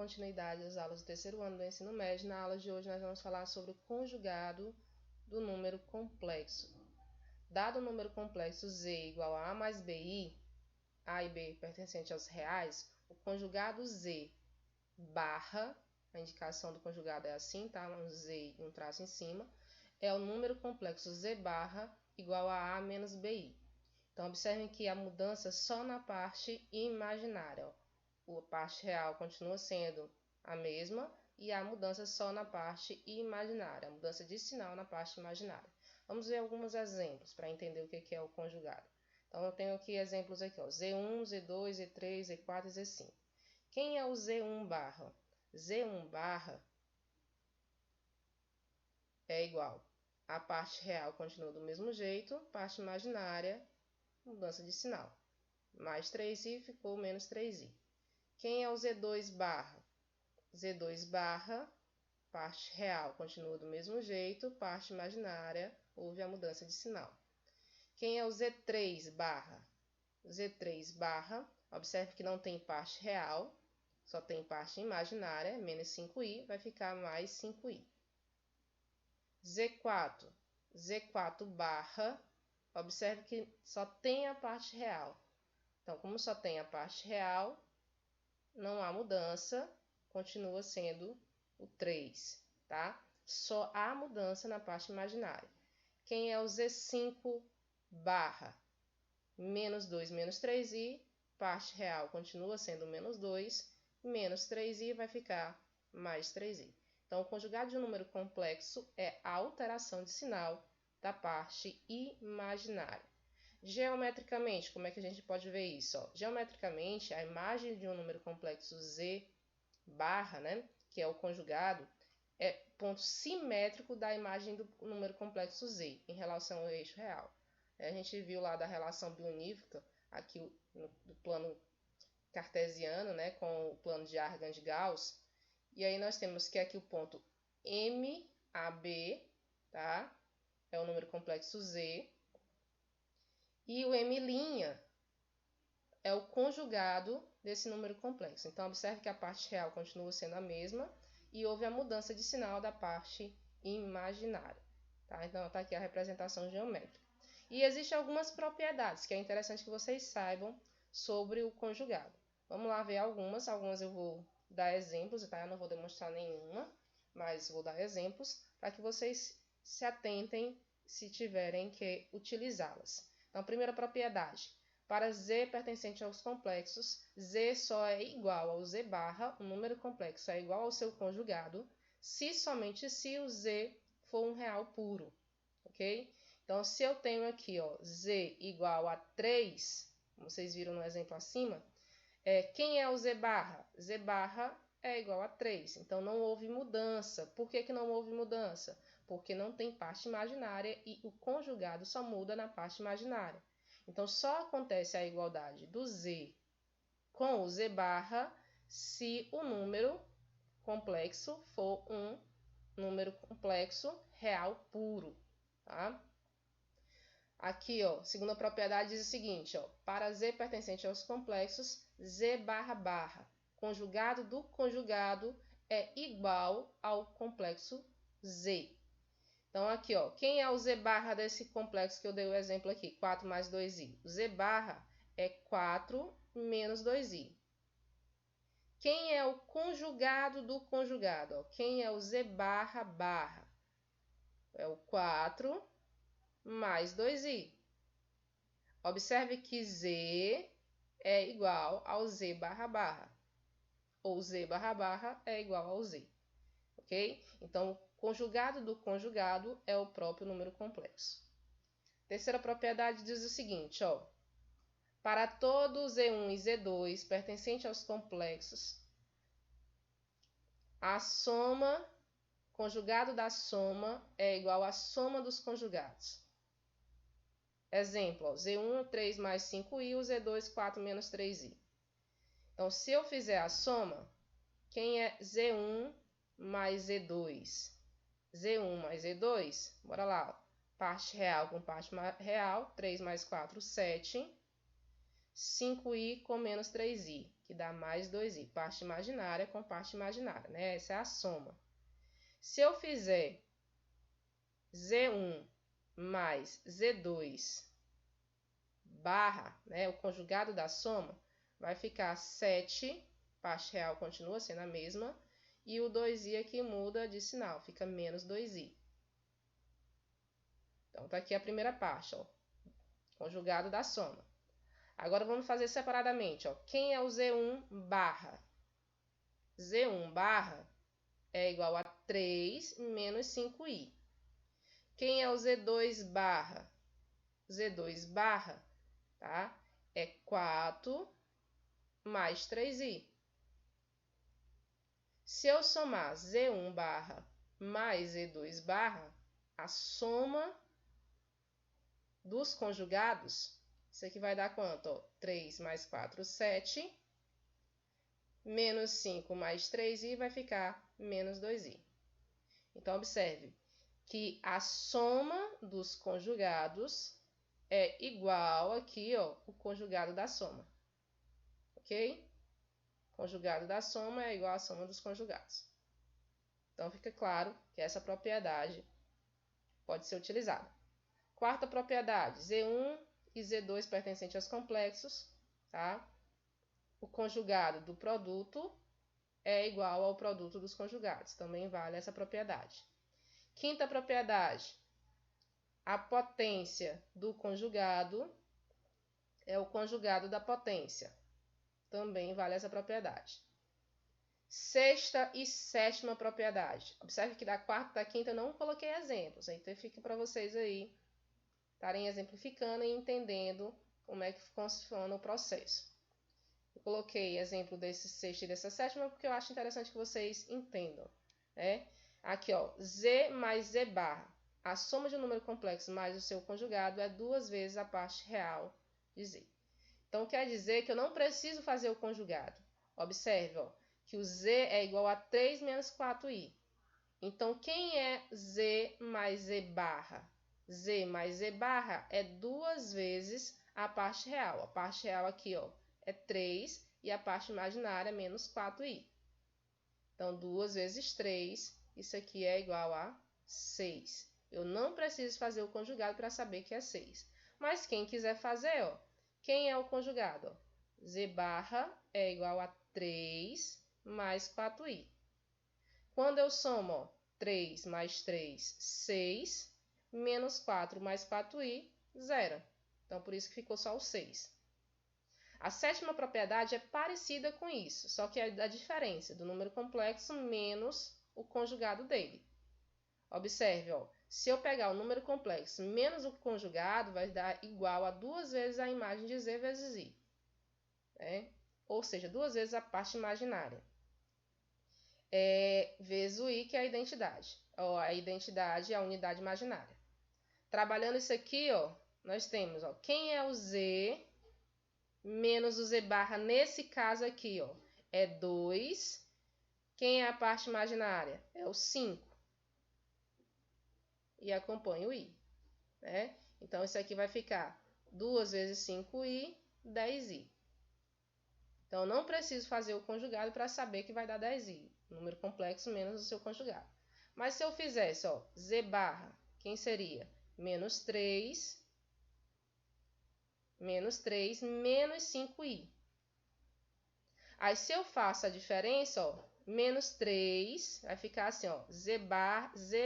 continuidade às aulas do terceiro ano do ensino médio. Na aula de hoje nós vamos falar sobre o conjugado do número complexo. Dado o número complexo z igual a mais bi, a e b pertencente aos reais, o conjugado z barra, a indicação do conjugado é assim, tá? Um z e um traço em cima, é o número complexo z barra igual a menos bi. Então, observem que a mudança só na parte imaginária. A parte real continua sendo a mesma e a mudança só na parte imaginária, a mudança de sinal na parte imaginária. Vamos ver alguns exemplos para entender o que é o conjugado. Então, eu tenho aqui exemplos aqui, ó, Z1, Z2, Z3, Z4 e Z5. Quem é o Z1 barra? Z1 barra é igual. A parte real continua do mesmo jeito, parte imaginária, mudança de sinal. Mais 3i ficou menos 3i. Quem é o Z2 barra? Z2 barra, parte real continua do mesmo jeito, parte imaginária, houve a mudança de sinal. Quem é o Z3 barra? Z3 barra, observe que não tem parte real, só tem parte imaginária, menos 5i, vai ficar mais 5i. Z4, Z4 barra, observe que só tem a parte real. Então, como só tem a parte real, não há mudança, continua sendo o 3, tá? Só há mudança na parte imaginária. Quem é o Z5 barra? Menos 2, menos 3i, parte real continua sendo menos 2, menos 3i vai ficar mais 3i. Então, o conjugado de um número complexo é a alteração de sinal da parte imaginária. Geometricamente, como é que a gente pode ver isso? Ó, geometricamente, a imagem de um número complexo z barra, né, que é o conjugado, é ponto simétrico da imagem do número complexo z em relação ao eixo real. A gente viu lá da relação biunívoca, aqui do plano cartesiano, né, com o plano de Argand de Gauss. E aí nós temos que aqui o ponto MAB, tá? É o número complexo z. E o M' é o conjugado desse número complexo. Então, observe que a parte real continua sendo a mesma e houve a mudança de sinal da parte imaginária. Tá? Então, está aqui a representação geométrica. E existem algumas propriedades que é interessante que vocês saibam sobre o conjugado. Vamos lá ver algumas eu vou dar exemplos, tá? Eu não vou demonstrar nenhuma, mas vou dar exemplos para que vocês se atentem se tiverem que utilizá-las. Então, primeira propriedade, para z pertencente aos complexos, z só é igual ao z barra, o número complexo é igual ao seu conjugado, se somente se o z for um real puro, ok? Então, se eu tenho aqui, ó, z igual a 3, como vocês viram no exemplo acima, quem é o z barra? Z barra é igual a 3, então não houve mudança. Por que não houve mudança? Porque não tem parte imaginária e o conjugado só muda na parte imaginária. Então, só acontece a igualdade do z com o z barra se o número complexo for um número complexo real puro, tá? Aqui, ó, segunda propriedade diz o seguinte, ó, para z pertencente aos complexos, z barra barra, conjugado do conjugado é igual ao complexo z. Então, aqui, ó, quem é o z barra desse complexo que eu dei o exemplo aqui? 4 mais 2i. O z barra é 4 menos 2i. Quem é o conjugado do conjugado? Ó? Quem é o z barra barra? É o 4 mais 2i. Observe que z é igual ao z barra barra. Ou z barra barra é igual ao z. Ok? Então, conjugado do conjugado é o próprio número complexo. Terceira propriedade diz o seguinte, ó. Para todo Z1 e Z2 pertencente aos complexos, a soma, conjugado da soma, é igual à soma dos conjugados. Exemplo, ó, Z1, 3 mais 5i, o Z2, 4 menos 3i. Então, se eu fizer a soma, quem é Z1 mais Z2? Z1 mais Z2, bora lá, ó. Parte real com parte real, 3 mais 4, 7. 5i com menos 3i, que dá mais 2i. Parte imaginária com parte imaginária, né? Essa é a soma. Se eu fizer Z1 mais Z2 barra, né, o conjugado da soma, vai ficar 7, parte real continua sendo a mesma, e o 2i aqui muda de sinal, fica menos 2i. Então, tá aqui a primeira parte, ó, conjugado da soma. Agora, vamos fazer separadamente, ó. Quem é o Z1 barra? Z1 barra é igual a 3 menos 5i. Quem é o Z2 barra? Z2 barra, tá? É 4 mais 3i. Se eu somar Z1 barra mais Z2 barra, a soma dos conjugados, isso aqui vai dar quanto? Ó, 3 mais 4, 7. Menos 5 mais 3i vai ficar menos 2i. Então, observe que a soma dos conjugados é igual aqui, ó, o conjugado da soma. Ok? Conjugado da soma é igual à soma dos conjugados. Então, fica claro que essa propriedade pode ser utilizada. Quarta propriedade, Z1 e Z2 pertencentes aos complexos, tá? O conjugado do produto é igual ao produto dos conjugados. Também vale essa propriedade. Quinta propriedade, a potência do conjugado é o conjugado da potência. Também vale essa propriedade. Sexta e sétima propriedade. Observe que da quarta e da quinta eu não coloquei exemplos. Então fica para vocês aí estarem exemplificando e entendendo como é que funciona o processo. Eu coloquei exemplo desse sexta e dessa sétima porque eu acho interessante que vocês entendam, né? Aqui, ó, Z mais Z barra. A soma de um número complexo mais o seu conjugado é 2 vezes a parte real de Z. Então, quer dizer que eu não preciso fazer o conjugado. Observe, ó, que o Z é igual a 3 menos 4i. Então, quem é Z mais Z barra? Z mais Z barra é 2 vezes a parte real. A parte real aqui, ó, é 3 e a parte imaginária menos 4i. Então, 2 vezes 3, isso aqui é igual a 6. Eu não preciso fazer o conjugado para saber que é 6. Mas quem quiser fazer, ó, quem é o conjugado? Ó? Z barra é igual a 3 mais 4i. Quando eu somo, ó, 3 mais 3, 6, menos 4 mais 4i, 0. Então, por isso que ficou só o 6. A sétima propriedade é parecida com isso, só que é a diferença do número complexo menos o conjugado dele. Observe, ó, se eu pegar o número complexo menos o conjugado, vai dar igual a 2 vezes a imagem de Z vezes I. Né? Ou seja, 2 vezes a parte imaginária. Vezes o I, que é a identidade. Ó, a identidade é a unidade imaginária. Trabalhando isso aqui, ó, nós temos, ó, quem é o Z menos o Z barra, nesse caso aqui, ó, é 2. Quem é a parte imaginária? É o 5. E acompanha o i, né? Então, isso aqui vai ficar 2 vezes 5i, 10i. Então, não preciso fazer o conjugado para saber que vai dar 10i. Número complexo menos o seu conjugado. Mas se eu fizesse, ó, z barra, quem seria? Menos 3 menos 5i. Aí, se eu faço a diferença, ó, menos 3, vai ficar assim, ó, z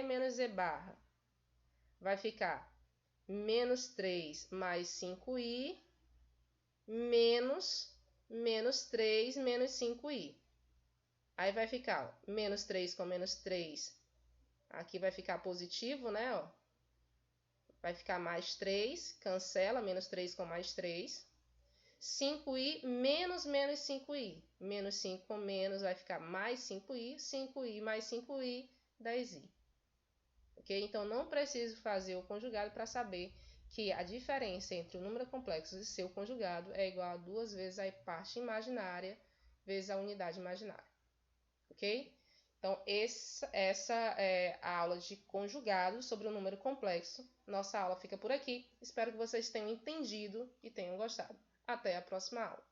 menos z barra. Vai ficar menos 3 mais 5i, menos 3 menos 5i. Aí vai ficar, ó, menos 3 com menos 3, aqui vai ficar positivo, né? Ó. Vai ficar mais 3, cancela, menos 3 com mais 3. 5i menos 5i. Menos 5 com menos vai ficar mais 5i. 5i mais 5i, 10i. Ok? Então, não preciso fazer o conjugado para saber que a diferença entre o número complexo e seu conjugado é igual a 2 vezes a parte imaginária vezes a unidade imaginária. Ok? Então, essa é a aula de conjugados sobre o número complexo. Nossa aula fica por aqui. Espero que vocês tenham entendido e tenham gostado. Até a próxima aula.